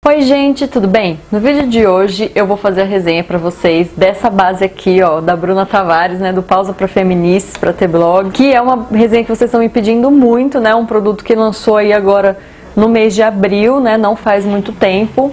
Oi gente, tudo bem? No vídeo de hoje eu vou fazer a resenha pra vocês dessa base aqui, ó, da Bruna Tavares, né, do Pausa pra Feministas, pra ter blog, que é uma resenha que vocês estão me pedindo muito, né, um produto que lançou aí agora no mês de abril, né, não faz muito tempo.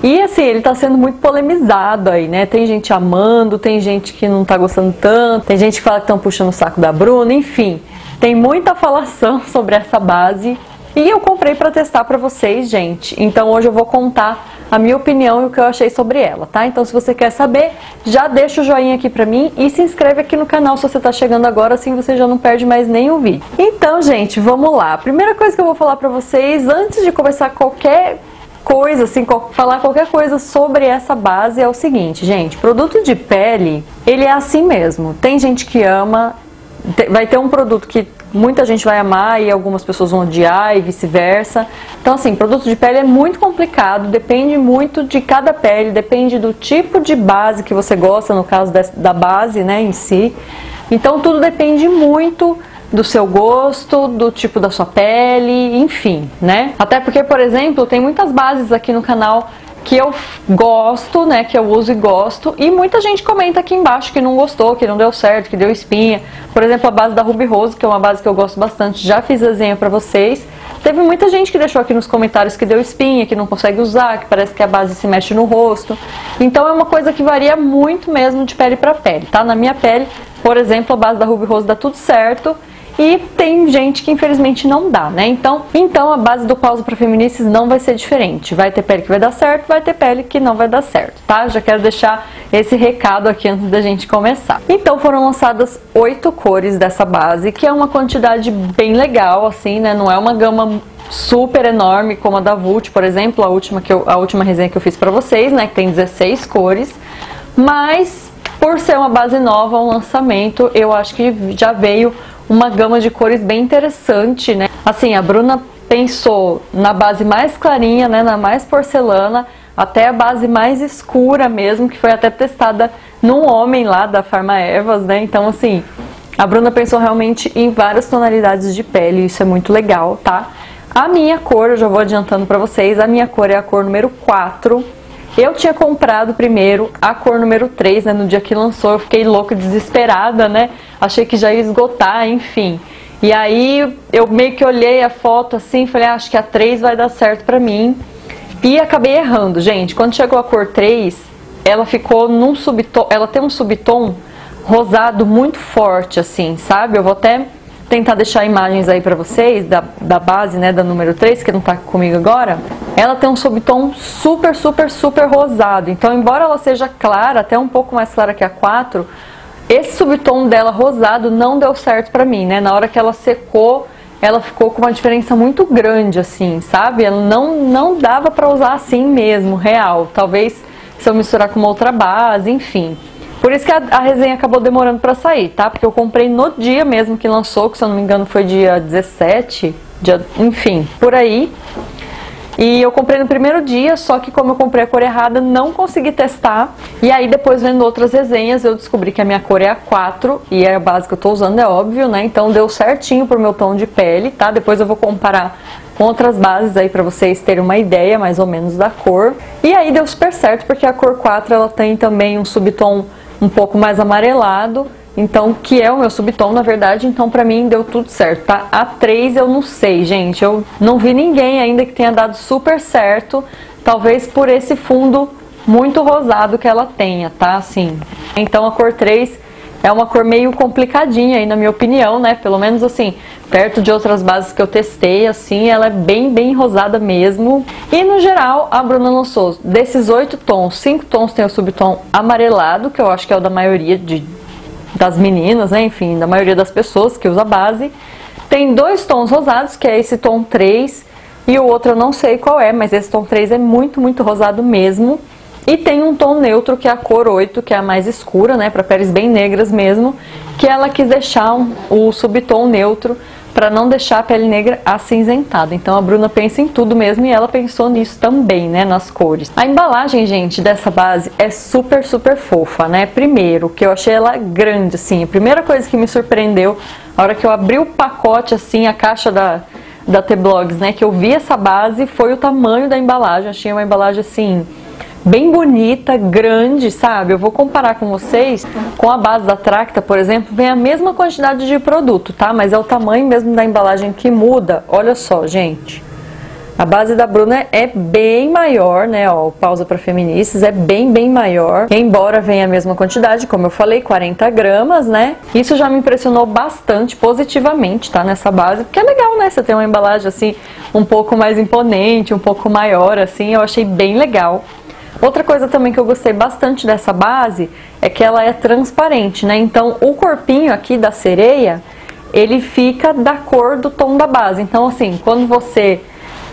E assim, ele tá sendo muito polemizado aí, né, tem gente amando, tem gente que não tá gostando tanto, tem gente que fala que estão puxando o saco da Bruna, enfim, tem muita falação sobre essa base. E eu comprei pra testar pra vocês, gente. Então hoje eu vou contar a minha opinião e o que eu achei sobre ela, tá? Então se você quer saber, já deixa o joinha aqui pra mim e se inscreve aqui no canal se você tá chegando agora, assim você já não perde mais nenhum vídeo. Então, gente, vamos lá. A primeira coisa que eu vou falar pra vocês, antes de começar qualquer coisa, assim, falar qualquer coisa sobre essa base, é o seguinte, gente. Produto de pele, ele é assim mesmo. Tem gente que ama, vai ter um produto que muita gente vai amar e algumas pessoas vão odiar e vice-versa. Então assim, produto de pele é muito complicado, depende muito de cada pele, depende do tipo de base que você gosta, no caso da base, né, em si. Então tudo depende muito do seu gosto, do tipo da sua pele, enfim, né? Até porque, por exemplo, tem muitas bases aqui no canal que eu gosto, né, que eu uso e gosto, e muita gente comenta aqui embaixo que não gostou, que não deu certo, que deu espinha. Por exemplo, a base da Ruby Rose, que é uma base que eu gosto bastante, já fiz resenha pra vocês. Teve muita gente que deixou aqui nos comentários que deu espinha, que não consegue usar, que parece que a base se mexe no rosto. Então é uma coisa que varia muito mesmo de pele pra pele, tá? Na minha pele, por exemplo, a base da Ruby Rose dá tudo certo. E tem gente que infelizmente não dá, né? Então a base do Pausa pra Feministas não vai ser diferente. Vai ter pele que vai dar certo, vai ter pele que não vai dar certo, tá? Já quero deixar esse recado aqui antes da gente começar. Então foram lançadas 8 cores dessa base, que é uma quantidade bem legal, assim, né? Não é uma gama super enorme como a da Vult, por exemplo, a última resenha que eu fiz pra vocês, né? Que tem 16 cores, mas por ser uma base nova, um lançamento, eu acho que já veio uma gama de cores bem interessante, né? Assim, a Bruna pensou na base mais clarinha, né, na mais porcelana, até a base mais escura mesmo, que foi até testada num homem lá da Pharmaevas, né? Então, assim, a Bruna pensou realmente em várias tonalidades de pele, isso é muito legal, tá? A minha cor, eu já vou adiantando pra vocês, a minha cor é a cor número 4. Eu tinha comprado primeiro a cor número 3, né, no dia que lançou, eu fiquei louca, desesperada, né, achei que já ia esgotar, enfim. E aí eu meio que olhei a foto assim, falei, acho que a 3 vai dar certo pra mim. E acabei errando, gente. Quando chegou a cor 3, ela ficou num subtom, ela tem um subtom rosado muito forte, assim, sabe? Eu vou até tentar deixar imagens aí pra vocês da base, né, da número 3, que não tá comigo agora. Ela tem um subtom super, super, super rosado. Então, embora ela seja clara, até um pouco mais clara que a 4, esse subtom dela rosado não deu certo pra mim, né? Na hora que ela secou, ela ficou com uma diferença muito grande, assim, sabe? Ela não dava pra usar assim mesmo, real. Talvez se eu misturar com uma outra base, enfim. Por isso que a resenha acabou demorando pra sair, tá? Porque eu comprei no dia mesmo que lançou, que se eu não me engano foi dia 17, enfim, por aí. E eu comprei no primeiro dia, só que como eu comprei a cor errada, não consegui testar. E aí depois vendo outras resenhas, eu descobri que a minha cor é a 4, e é a base que eu tô usando, é óbvio, né? Então deu certinho pro meu tom de pele, tá? Depois eu vou comparar com outras bases aí pra vocês terem uma ideia mais ou menos da cor. E aí deu super certo, porque a cor 4 ela tem também um subtom um pouco mais amarelado, então, que é o meu subtom, na verdade, então pra mim deu tudo certo, tá? A 3 eu não sei, gente, eu não vi ninguém ainda que tenha dado super certo, talvez por esse fundo muito rosado que ela tenha, tá? Assim, então a cor 3 é uma cor meio complicadinha aí, na minha opinião, né? Pelo menos assim, perto de outras bases que eu testei, assim, ela é bem, bem rosada mesmo. E no geral, a Bruna lançou desses 8 tons, 5 tons tem o subtom amarelado, que eu acho que é o da maioria das meninas, né? Enfim, da maioria das pessoas que usa a base. Tem 2 tons rosados, que é esse tom 3, e o outro eu não sei qual é, mas esse tom 3 é muito, muito rosado mesmo. E tem um tom neutro, que é a cor 8, que é a mais escura, né, para peles bem negras mesmo, que ela quis deixar o subtom neutro para não deixar a pele negra acinzentada. Então a Bruna pensa em tudo mesmo e ela pensou nisso também, né, nas cores. A embalagem, gente, dessa base é super, super fofa, né? Primeiro, que eu achei ela grande, assim, a primeira coisa que me surpreendeu, a hora que eu abri o pacote, assim, a caixa da T-Blogs, né, que eu vi essa base, foi o tamanho da embalagem. Achei uma embalagem assim bem bonita, grande, sabe? Eu vou comparar com vocês com a base da Tracta, por exemplo, vem a mesma quantidade de produto, tá? Mas é o tamanho mesmo da embalagem que muda. Olha só, gente. A base da Bruna é bem maior, né? Ó, o Pausa para Feministas é bem maior. Embora venha a mesma quantidade, como eu falei, 40 gramas, né? Isso já me impressionou bastante positivamente, tá? Nessa base, porque é legal, né? Você tem uma embalagem assim, um pouco mais imponente, um pouco maior, assim. Eu achei bem legal. Outra coisa também que eu gostei bastante dessa base é que ela é transparente, né? Então, o corpinho aqui da sereia, ele fica da cor do tom da base. Então, assim, quando você...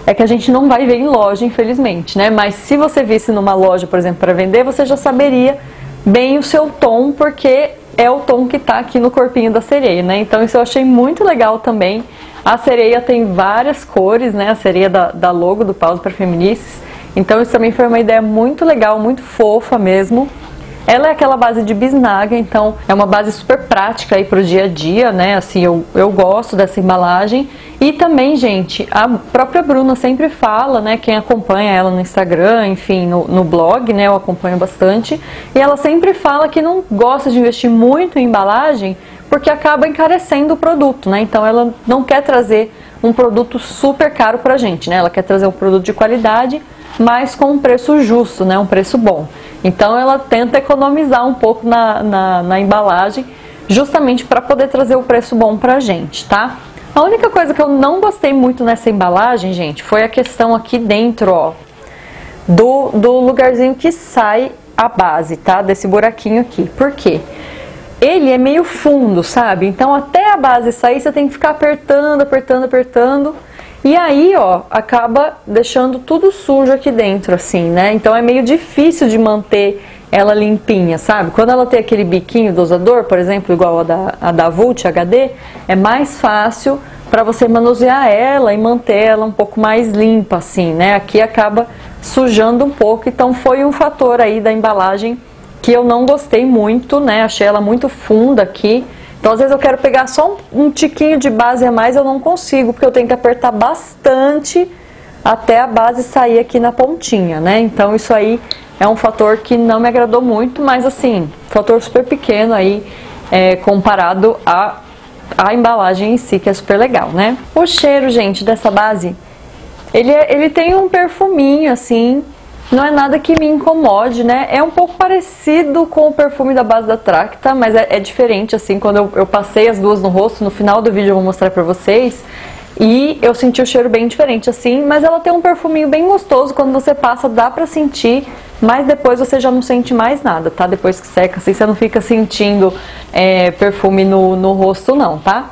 É que a gente não vai ver em loja, infelizmente, né? Mas se você visse numa loja, por exemplo, para vender, você já saberia bem o seu tom, porque é o tom que tá aqui no corpinho da sereia, né? Então, isso eu achei muito legal também. A sereia tem várias cores, né? A sereia da logo do Pausa para Feministas. Então isso também foi uma ideia muito legal, muito fofa mesmo. Ela é aquela base de bisnaga, então é uma base super prática aí pro dia a dia, né? Assim, eu gosto dessa embalagem. E também, gente, a própria Bruna sempre fala, né? Quem acompanha ela no Instagram, enfim, no blog, né? Eu acompanho bastante. E ela sempre fala que não gosta de investir muito em embalagem porque acaba encarecendo o produto, né? Então ela não quer trazer um produto super caro pra gente, né? Ela quer trazer um produto de qualidade, mas com um preço justo, né? Um preço bom. Então ela tenta economizar um pouco na embalagem, justamente para poder trazer o preço bom pra gente, tá? A única coisa que eu não gostei muito nessa embalagem, gente, foi a questão aqui dentro, ó, do lugarzinho que sai a base, tá? Desse buraquinho aqui. Por quê? Ele é meio fundo, sabe? Então até a base sair você tem que ficar apertando, apertando, apertando. E aí, ó, acaba deixando tudo sujo aqui dentro, assim, né? Então é meio difícil de manter ela limpinha, sabe? Quando ela tem aquele biquinho dosador, por exemplo, igual a da Vult HD, é mais fácil para você manusear ela e manter ela um pouco mais limpa, assim, né? Aqui acaba sujando um pouco, então foi um fator aí da embalagem que eu não gostei muito, né? Achei ela muito funda aqui. Então, às vezes eu quero pegar só um tiquinho de base a mais, eu não consigo, porque eu tenho que apertar bastante até a base sair aqui na pontinha, né? Então, isso aí é um fator que não me agradou muito, mas assim, fator super pequeno aí, comparado à embalagem em si, que é super legal, né? O cheiro, gente, dessa base, ele tem um perfuminho, assim, não é nada que me incomode, né? É um pouco parecido com o perfume da base da Tracta, mas é diferente, assim, quando eu passei as duas no rosto, no final do vídeo eu vou mostrar pra vocês, e eu senti o cheiro bem diferente, assim, mas ela tem um perfuminho bem gostoso, quando você passa dá pra sentir, mas depois você já não sente mais nada, tá? Depois que seca, assim, você não fica sentindo perfume no rosto não, tá?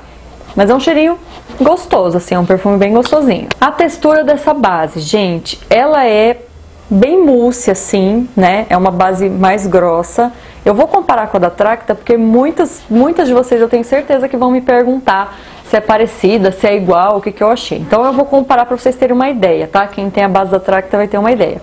Mas é um cheirinho gostoso, assim, é um perfume bem gostosinho. A textura dessa base, gente, ela é bem mousse, assim, né? É uma base mais grossa. Eu vou comparar com a da Tracta, porque muitas de vocês eu tenho certeza que vão me perguntar se é parecida, se é igual, o que eu achei. Então eu vou comparar para vocês terem uma ideia, tá? Quem tem a base da Tracta vai ter uma ideia.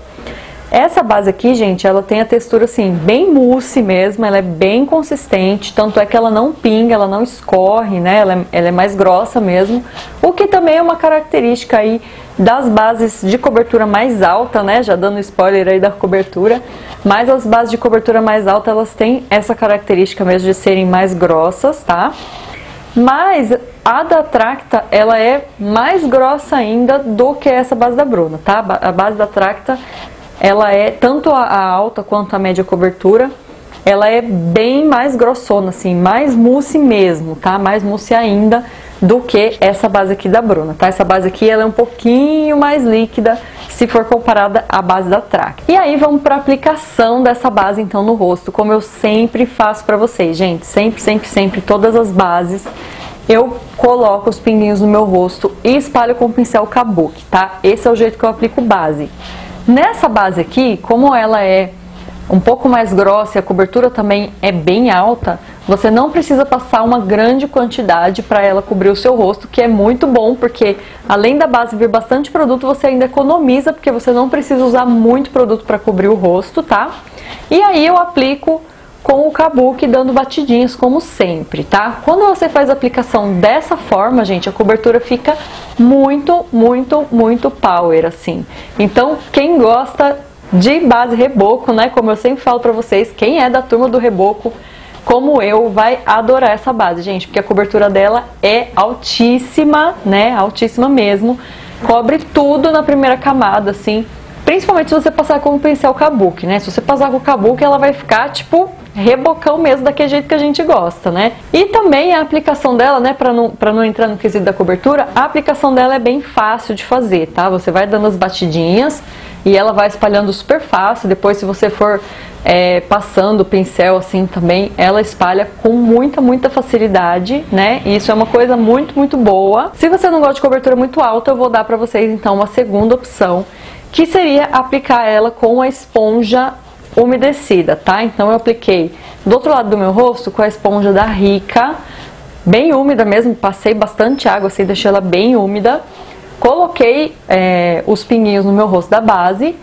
Essa base aqui, gente, ela tem a textura assim, bem mousse mesmo, ela é bem consistente, tanto é que ela não pinga, ela não escorre, né? Ela é mais grossa mesmo, o que também é uma característica aí das bases de cobertura mais alta, né? Já dando spoiler aí da cobertura, mas as bases de cobertura mais alta, elas têm essa característica mesmo de serem mais grossas, tá? Mas a da Tracta, ela é mais grossa ainda do que essa base da Bruna, tá? A base da Tracta, ela é, tanto a alta quanto a média cobertura, ela é bem mais grossona, assim, mais mousse mesmo, tá? Mais mousse ainda do que essa base aqui da Bruna, tá? Essa base aqui, ela é um pouquinho mais líquida se for comparada à base da Tracta. E aí vamos para a aplicação dessa base, então, no rosto, como eu sempre faço pra vocês, gente. Sempre, todas as bases, eu coloco os pinguinhos no meu rosto e espalho com o pincel Kabuki, tá? Esse é o jeito que eu aplico base. Nessa base aqui, como ela é um pouco mais grossa e a cobertura também é bem alta, você não precisa passar uma grande quantidade para ela cobrir o seu rosto, que é muito bom, porque além da base vir bastante produto, você ainda economiza, porque você não precisa usar muito produto para cobrir o rosto, tá? E aí eu aplico com o Kabuki dando batidinhas, como sempre, tá? Quando você faz a aplicação dessa forma, gente, a cobertura fica muito, muito, muito power, assim. Então, quem gosta de base reboco, né, como eu sempre falo pra vocês, quem é da turma do reboco, como eu, vai adorar essa base, gente, porque a cobertura dela é altíssima, né, altíssima mesmo, cobre tudo na primeira camada, assim, principalmente se você passar com o pincel kabuki, né, se você passar com o kabuki, ela vai ficar, tipo, rebocão mesmo, daquele jeito que a gente gosta, né? E também a aplicação dela, né, pra não entrar no quesito da cobertura, a aplicação dela é bem fácil de fazer, tá? Você vai dando as batidinhas e ela vai espalhando super fácil. Depois, se você for passando o pincel assim também, ela espalha com muita, muita facilidade, né? E isso é uma coisa muito, muito boa. Se você não gosta de cobertura muito alta, eu vou dar pra vocês, então, uma segunda opção, que seria aplicar ela com a esponja umedecida, tá? Então eu apliquei do outro lado do meu rosto com a esponja da Rica, bem úmida mesmo, passei bastante água assim, deixei ela bem úmida, coloquei os pinguinhos no meu rosto da base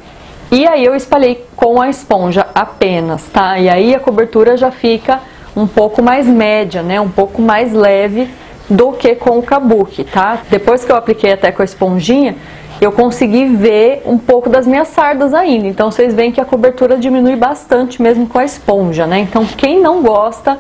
e aí eu espalhei com a esponja apenas, tá? E aí a cobertura já fica um pouco mais média, né? Um pouco mais leve do que com o kabuki, tá? Depois que eu apliquei até com a esponjinha, eu consegui ver um pouco das minhas sardas ainda. Então vocês veem que a cobertura diminui bastante mesmo com a esponja, né? Então quem não gosta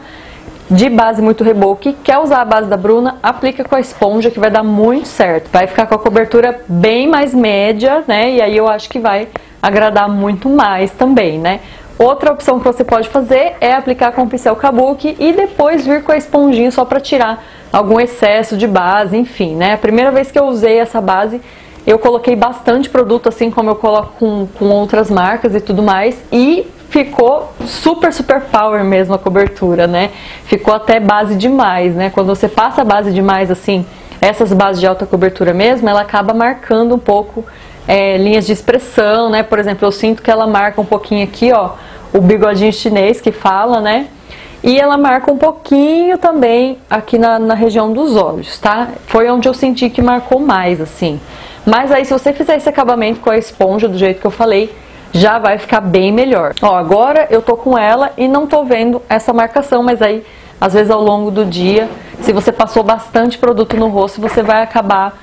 de base muito reboque, quer usar a base da Bruna, aplica com a esponja que vai dar muito certo. Vai ficar com a cobertura bem mais média, né? E aí eu acho que vai agradar muito mais também, né? Outra opção que você pode fazer é aplicar com o pincel kabuki e depois vir com a esponjinha só para tirar algum excesso de base, enfim, né? A primeira vez que eu usei essa base, eu coloquei bastante produto, assim como eu coloco com outras marcas e tudo mais, e ficou super, super power mesmo a cobertura, né? Ficou até base demais, né? Quando você passa a base demais, assim, essas bases de alta cobertura mesmo, ela acaba marcando um pouco linhas de expressão, né? Por exemplo, eu sinto que ela marca um pouquinho aqui, ó, o bigodinho chinês que fala, né? E ela marca um pouquinho também aqui na região dos olhos, tá? Foi onde eu senti que marcou mais, assim. Mas aí, se você fizer esse acabamento com a esponja, do jeito que eu falei, já vai ficar bem melhor. Ó, agora eu tô com ela e não tô vendo essa marcação, mas aí, às vezes ao longo do dia, se você passou bastante produto no rosto, você vai acabar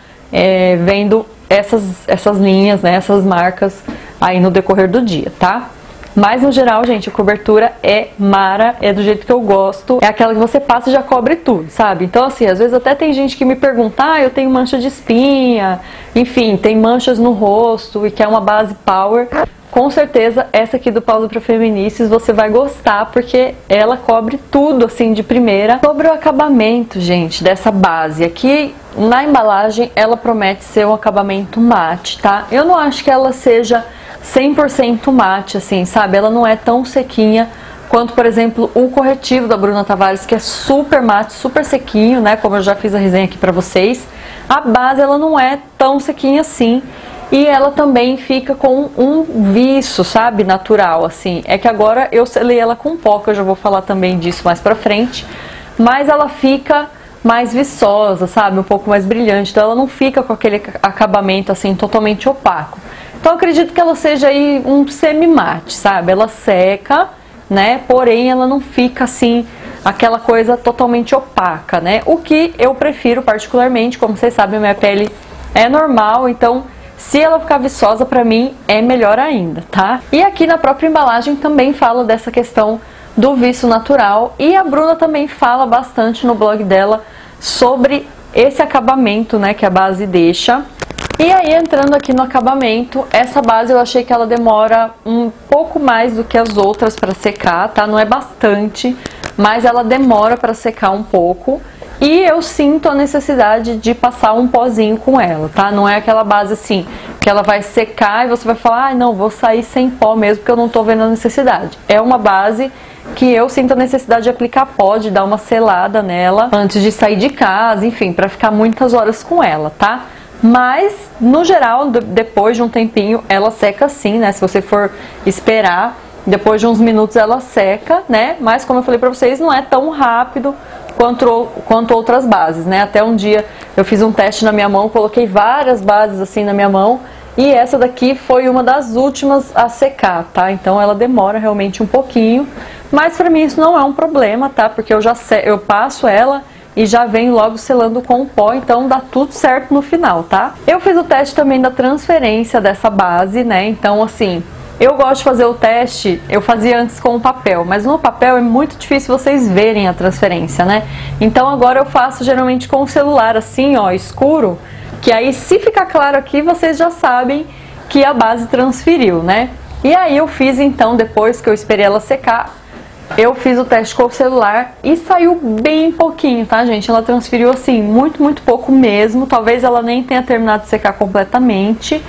vendo essas linhas, né, essas marcas aí no decorrer do dia, tá? Mas no geral, gente, a cobertura é mara, é do jeito que eu gosto, é aquela que você passa e já cobre tudo, sabe? Então assim, às vezes até tem gente que me pergunta, ah, eu tenho mancha de espinha, enfim, tem manchas no rosto e quer uma base power. Com certeza essa aqui do Pausa para Feminices você vai gostar, porque ela cobre tudo assim de primeira. Sobre o acabamento, gente, dessa base aqui, na embalagem ela promete ser um acabamento mate, tá? Eu não acho que ela seja 100% mate, assim, sabe? Ela não é tão sequinha quanto, por exemplo, o corretivo da Bruna Tavares, que é super mate, super sequinho, né? Como eu já fiz a resenha aqui pra vocês. A base, ela não é tão sequinha assim. E ela também fica com um viço, sabe? Natural, assim. É que agora eu selei ela com pó, que eu já vou falar também disso mais pra frente. Mas ela fica mais viçosa, sabe? Um pouco mais brilhante. Então ela não fica com aquele acabamento, assim, totalmente opaco. Então eu acredito que ela seja aí um semi-mate, sabe? Ela seca, né? Porém ela não fica assim, aquela coisa totalmente opaca, né? O que eu prefiro particularmente, como vocês sabem, a minha pele é normal, então se ela ficar viçosa, pra mim é melhor ainda, tá? E aqui na própria embalagem também fala dessa questão do viço natural, e a Bruna também fala bastante no blog dela sobre esse acabamento, né, que a base deixa. E aí, entrando aqui no acabamento, essa base eu achei que ela demora um pouco mais do que as outras para secar, tá? Não é bastante, mas ela demora para secar um pouco. E eu sinto a necessidade de passar um pozinho com ela, tá? Não é aquela base assim, que ela vai secar e você vai falar, ah, não, vou sair sem pó mesmo, porque eu não tô vendo a necessidade. É uma base que eu sinto a necessidade de aplicar pó, de dar uma selada nela antes de sair de casa, enfim, para ficar muitas horas com ela, tá? Mas, no geral, depois de um tempinho, ela seca sim, né? Se você for esperar, depois de uns minutos ela seca, né? Mas, como eu falei pra vocês, não é tão rápido quanto outras bases, né? Até um dia eu fiz um teste na minha mão, coloquei várias bases assim na minha mão, e essa daqui foi uma das últimas a secar, tá? Então ela demora realmente um pouquinho, mas pra mim isso não é um problema, tá? Porque eu passo ela e já vem logo selando com o pó, então dá tudo certo no final, tá? Eu fiz o teste também da transferência dessa base, né? Então, assim, eu gosto de fazer o teste, eu fazia antes com o papel, mas no papel é muito difícil vocês verem a transferência, né? Então agora eu faço geralmente com o celular assim, ó, escuro, que aí se ficar claro aqui, vocês já sabem que a base transferiu, né? E aí eu fiz então, depois que eu esperei ela secar, eu fiz o teste com o celular e saiu bem pouquinho, tá, gente? Ela transferiu assim, muito pouco mesmo, talvez ela nem tenha terminado de secar completamente,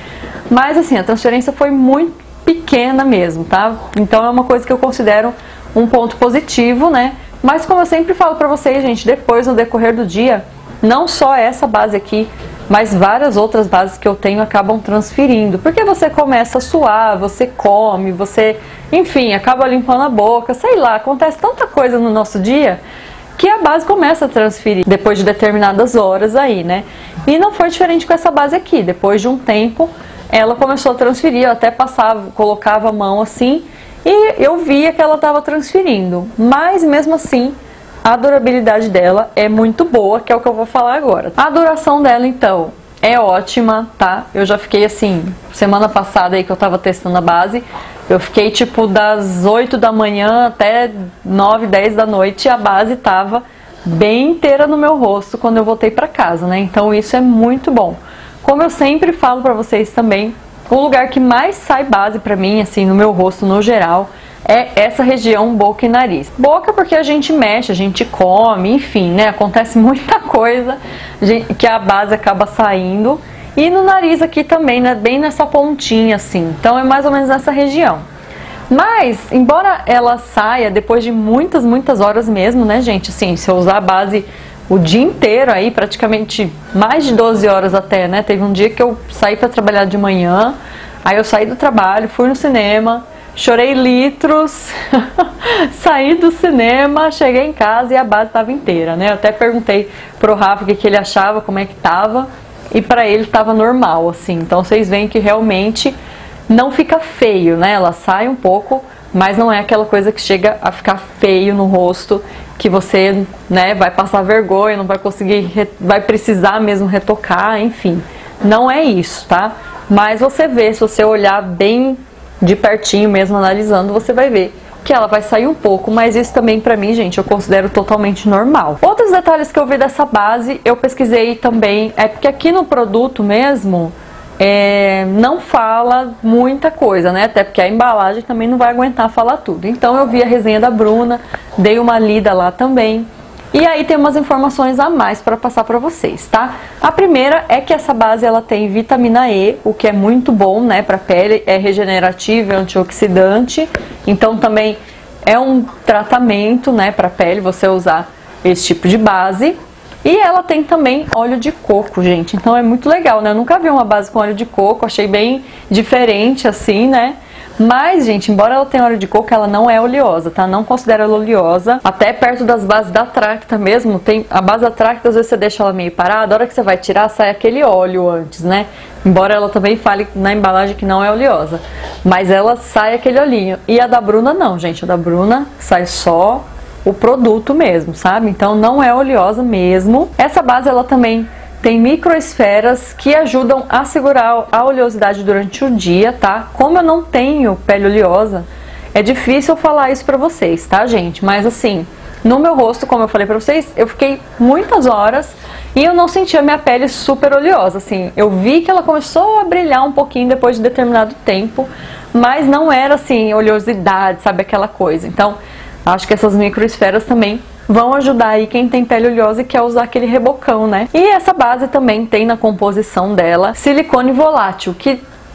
mas assim, a transferência foi muito pequena mesmo, tá? Então é uma coisa que eu considero um ponto positivo, né? Mas como eu sempre falo pra vocês, gente, depois no decorrer do dia, não só essa base aqui, mas várias outras bases que eu tenho acabam transferindo, porque você começa a suar, você come, você, enfim, acaba limpando a boca, sei lá, acontece tanta coisa no nosso dia que a base começa a transferir depois de determinadas horas aí, né? E não foi diferente com essa base aqui, depois de um tempo ela começou a transferir, eu até passava, colocava a mão assim e eu via que ela estava transferindo, mas mesmo assim a durabilidade dela é muito boa, que é o que eu vou falar agora. A duração dela, então, é ótima, tá? Eu já fiquei assim, semana passada aí que eu tava testando a base, eu fiquei tipo das 8 da manhã até 9, 10 da noite e a base tava bem inteira no meu rosto quando eu voltei pra casa, né? Então isso é muito bom. Como eu sempre falo pra vocês também, o lugar que mais sai base pra mim, assim, no meu rosto no geral, é essa região boca e nariz. Boca porque a gente mexe, a gente come, enfim, né? Acontece muita coisa que a base acaba saindo. E no nariz aqui também, né? Bem nessa pontinha assim. Então é mais ou menos nessa região. Mas, embora ela saia depois de muitas horas mesmo, né, gente? Assim, se eu usar a base o dia inteiro aí, praticamente mais de 12 horas até, né? Teve um dia que eu saí para trabalhar de manhã, aí eu saí do trabalho, fui no cinema, chorei litros, saí do cinema, cheguei em casa e a base estava inteira, né? Eu até perguntei pro Rafa o que ele achava, como é que tava, e para ele tava normal, assim. Então vocês veem que realmente não fica feio, né? Ela sai um pouco, mas não é aquela coisa que chega a ficar feio no rosto, que você, né, vai passar vergonha, não vai conseguir, vai precisar mesmo retocar, enfim. Não é isso, tá? Mas você vê, se você olhar bem de pertinho mesmo, analisando, você vai ver que ela vai sair um pouco, mas isso também pra mim, gente, eu considero totalmente normal. Outros detalhes que eu vi dessa base, eu pesquisei também, é porque aqui no produto mesmo, não fala muita coisa, né? Até porque a embalagem também não vai aguentar falar tudo. Então eu vi a resenha da Bruna, dei uma lida lá também. E aí tem umas informações a mais para passar para vocês, tá? A primeira é que essa base ela tem vitamina E, o que é muito bom, né, para pele, é regenerativo, é antioxidante. Então também é um tratamento, né, para pele você usar esse tipo de base. E ela tem também óleo de coco, gente. Então é muito legal, né? Eu nunca vi uma base com óleo de coco, achei bem diferente assim, né? Mas, gente, embora ela tenha óleo de coco, ela não é oleosa, tá? Não considero ela oleosa. Até perto das bases da Tracta mesmo, tem a base da Tracta, às vezes você deixa ela meio parada, a hora que você vai tirar, sai aquele óleo antes, né? Embora ela também fale na embalagem que não é oleosa. Mas ela sai aquele olhinho. E a da Bruna não, gente. A da Bruna sai só o produto mesmo, sabe? Então não é oleosa mesmo. Essa base, ela também tem microesferas que ajudam a segurar a oleosidade durante o dia, tá? Como eu não tenho pele oleosa, é difícil falar isso pra vocês, tá, gente? Mas assim, no meu rosto, como eu falei pra vocês, eu fiquei muitas horas e eu não senti a minha pele super oleosa, assim. Eu vi que ela começou a brilhar um pouquinho depois de determinado tempo, mas não era assim, oleosidade, sabe? Aquela coisa. Então, acho que essas microesferas também vão ajudar aí quem tem pele oleosa e quer usar aquele rebocão, né? E essa base também tem na composição dela silicone volátil.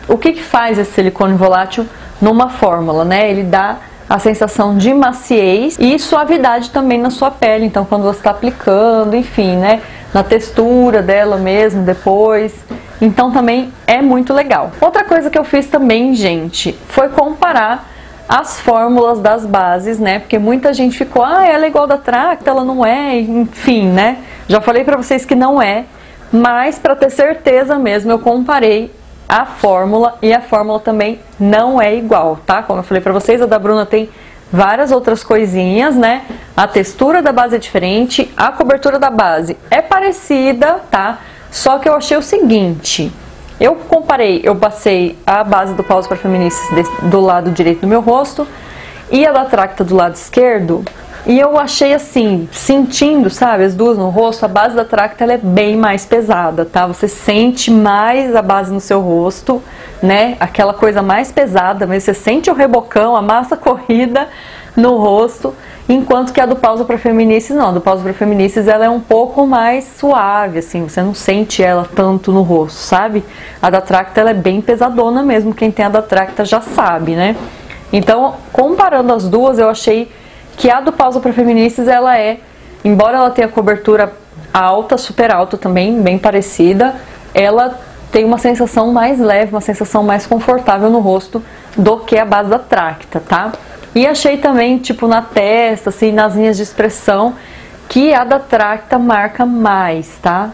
O que faz esse silicone volátil numa fórmula, né? Ele dá a sensação de maciez e suavidade também na sua pele. Então, quando você está aplicando, enfim, né? Na textura dela mesmo, depois. Então, também é muito legal. Outra coisa que eu fiz também, gente, foi comparar as fórmulas das bases, né? Porque muita gente ficou, ela é igual da Tracta, ela não é, enfim, né? Já falei pra vocês que não é, mas pra ter certeza mesmo, eu comparei a fórmula e a fórmula também não é igual, tá? Como eu falei pra vocês, a da Bruna tem várias outras coisinhas, né? A textura da base é diferente, a cobertura da base é parecida, tá? Só que eu achei o seguinte, eu passei a base do Pausa para Feministas do lado direito do meu rosto e a da Tracta do lado esquerdo, e eu achei assim, sentindo, sabe, as duas no rosto, a base da Tracta ela é bem mais pesada, tá? Você sente mais a base no seu rosto, né? Aquela coisa mais pesada, mas você sente o rebocão, a massa corrida no rosto, enquanto que a do Pausa para Feministas não. A do Pausa para Feministas ela é um pouco mais suave, assim, você não sente ela tanto no rosto, sabe? A da Tracta ela é bem pesadona mesmo, quem tem a da Tracta já sabe, né? Então, comparando as duas, eu achei que a do Pausa para Feministas ela embora ela tenha cobertura alta, super alta também, bem parecida, ela tem uma sensação mais leve, uma sensação mais confortável no rosto do que a base da Tracta, tá? E achei também, tipo, na testa, assim, nas linhas de expressão, que a da Tracta marca mais, tá?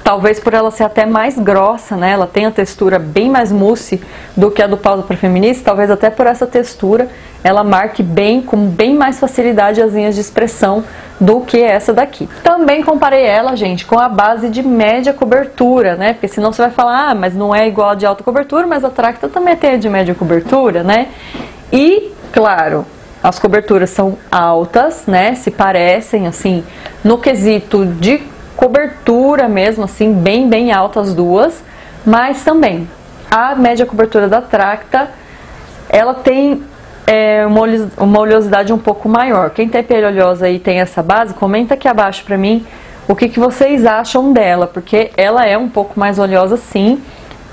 Talvez por ela ser até mais grossa, né? Ela tem a textura bem mais mousse do que a do Pausa para Feministas, talvez até por essa textura ela marque bem, com bem mais facilidade as linhas de expressão do que essa daqui. Também comparei ela, gente, com a base de média cobertura, né? Porque senão você vai falar, ah, mas não é igual a de alta cobertura, mas a Tracta também tem a de média cobertura, né? E, claro, as coberturas são altas, né? Se parecem, assim, no quesito de cobertura mesmo, assim, bem altas as duas, mas também a média cobertura da Tracta, ela tem uma oleosidade um pouco maior. Quem tem pele oleosa e tem essa base, comenta aqui abaixo pra mim o que vocês acham dela, porque ela é um pouco mais oleosa sim,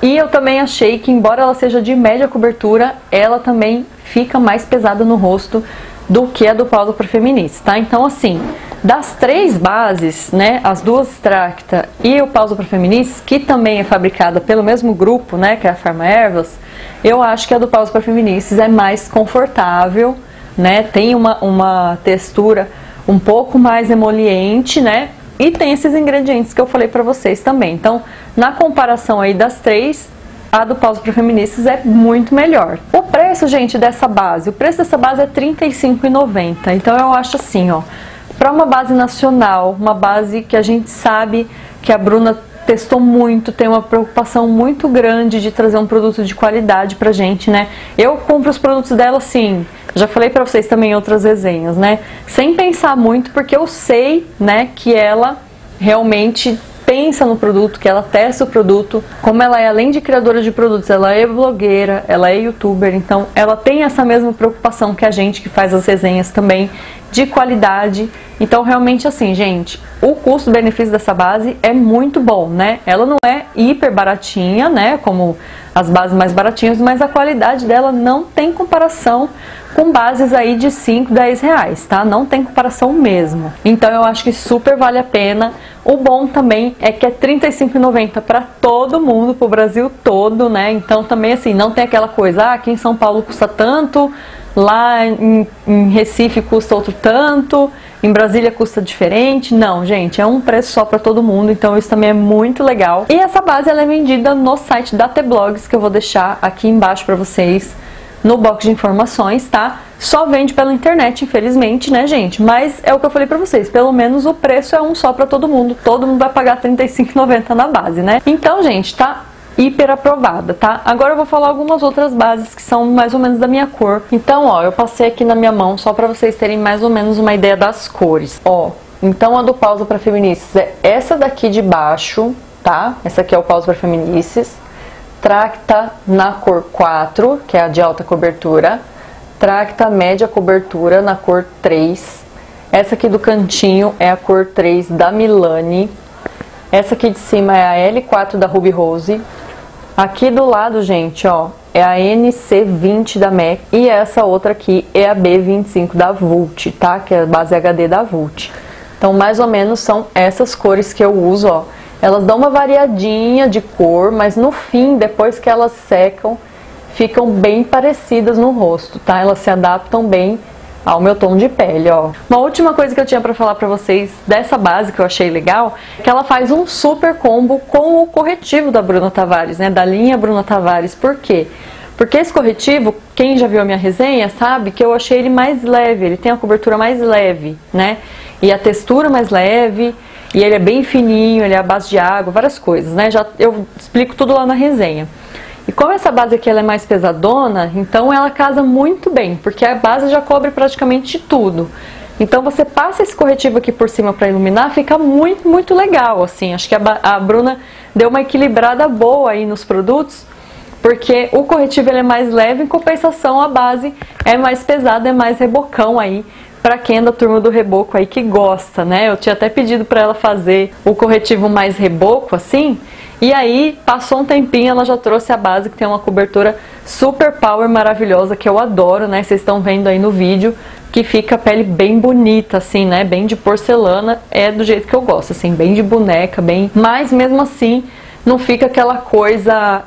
e eu também achei que, embora ela seja de média cobertura, ela também fica mais pesada no rosto do que a do Pausa para Feministas, tá? Então, assim, das três bases, né, as duas Tracta e o Pausa para Feministas, que também é fabricada pelo mesmo grupo, né, que é a Pharmaervas, eu acho que a do Pausa para Feministas é mais confortável, né, tem uma textura um pouco mais emoliente, né, e tem esses ingredientes que eu falei pra vocês também. Então, na comparação aí das três, a do Pausa para Feministas é muito melhor. O preço, gente, dessa base, o preço dessa base é R$ 35,90. Então, eu acho assim, ó, para uma base nacional, uma base que a gente sabe que a Bruna testou muito, tem uma preocupação muito grande de trazer um produto de qualidade pra gente, né? Eu compro os produtos dela assim, já falei pra vocês também em outras resenhas, né? Sem pensar muito, porque eu sei, né, que ela realmente pensa no produto, que ela testa o produto. Como ela é, além de criadora de produtos, ela é blogueira, ela é youtuber, então ela tem essa mesma preocupação que a gente que faz as resenhas também, de qualidade. Então realmente assim, gente, o custo-benefício dessa base é muito bom, né? Ela não é hiper baratinha, né, como as bases mais baratinhas, mas a qualidade dela não tem comparação com bases aí de 5, 10 reais, tá? Não tem comparação mesmo. Então eu acho que super vale a pena. O bom também é que é R$ 35,90 para todo mundo, pro Brasil todo, né? Então também assim, não tem aquela coisa, ah, aqui em São Paulo custa tanto, lá em Recife custa outro tanto, em Brasília custa diferente. Não, gente, é um preço só para todo mundo, então isso também é muito legal. E essa base ela é vendida no site da T-Blogs, que eu vou deixar aqui embaixo para vocês, no box de informações, tá? Só vende pela internet, infelizmente, né, gente? Mas é o que eu falei pra vocês, pelo menos o preço é um só pra todo mundo vai pagar R$ 35,90 na base, né? Então, gente, tá hiper aprovada, tá? Agora eu vou falar algumas outras bases que são mais ou menos da minha cor. Então, ó, eu passei aqui na minha mão só pra vocês terem mais ou menos uma ideia das cores. Ó, então a do Pausa para Feministas é essa daqui de baixo, tá? Essa aqui é o Pausa para Feministas. Tracta na cor 4, que é a de alta cobertura. Tracta média cobertura na cor 3. Essa aqui do cantinho é a cor 3 da Milani. Essa aqui de cima é a L4 da Ruby Rose. Aqui do lado, gente, ó, é a NC20 da MAC. E essa outra aqui é a B25 da Vult, tá? Que é a base HD da Vult. Então, mais ou menos são essas cores que eu uso, ó. Elas dão uma variadinha de cor, mas no fim, depois que elas secam, ficam bem parecidas no rosto, tá? Elas se adaptam bem ao meu tom de pele, ó. Uma última coisa que eu tinha pra falar pra vocês dessa base que eu achei legal, é que ela faz um super combo com o corretivo da Bruna Tavares, né? Da linha Bruna Tavares. Por quê? Porque esse corretivo, quem já viu a minha resenha sabe que eu achei ele mais leve, ele tem a cobertura mais leve, né? E a textura mais leve, e ele é bem fininho, ele é à base de água, várias coisas, né? Eu explico tudo lá na resenha. E como essa base aqui ela é mais pesadona, então ela casa muito bem, porque a base já cobre praticamente tudo. Então você passa esse corretivo aqui por cima para iluminar, fica muito, muito legal, assim. Acho que a Bruna deu uma equilibrada boa aí nos produtos, porque o corretivo ele é mais leve, em compensação a base é mais pesada, é mais rebocão aí, para quem é da turma do reboco aí que gosta, né? Eu tinha até pedido para ela fazer o corretivo mais reboco, assim, e aí passou um tempinho, ela já trouxe a base que tem uma cobertura super power maravilhosa, que eu adoro, né? Vocês estão vendo aí no vídeo, que fica a pele bem bonita, assim, né? Bem de porcelana, é do jeito que eu gosto, assim, bem de boneca, bem... Mas mesmo assim, não fica aquela coisa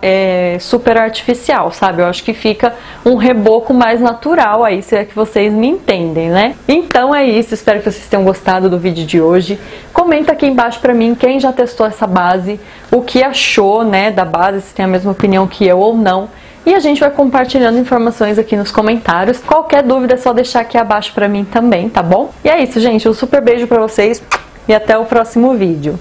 super artificial, sabe? Eu acho que fica um reboco mais natural aí, se é que vocês me entendem, né? Então é isso, espero que vocês tenham gostado do vídeo de hoje. Comenta aqui embaixo pra mim quem já testou essa base, o que achou, né, da base, se tem a mesma opinião que eu ou não. E a gente vai compartilhando informações aqui nos comentários. Qualquer dúvida é só deixar aqui abaixo pra mim também, tá bom? E é isso, gente. Um super beijo pra vocês e até o próximo vídeo.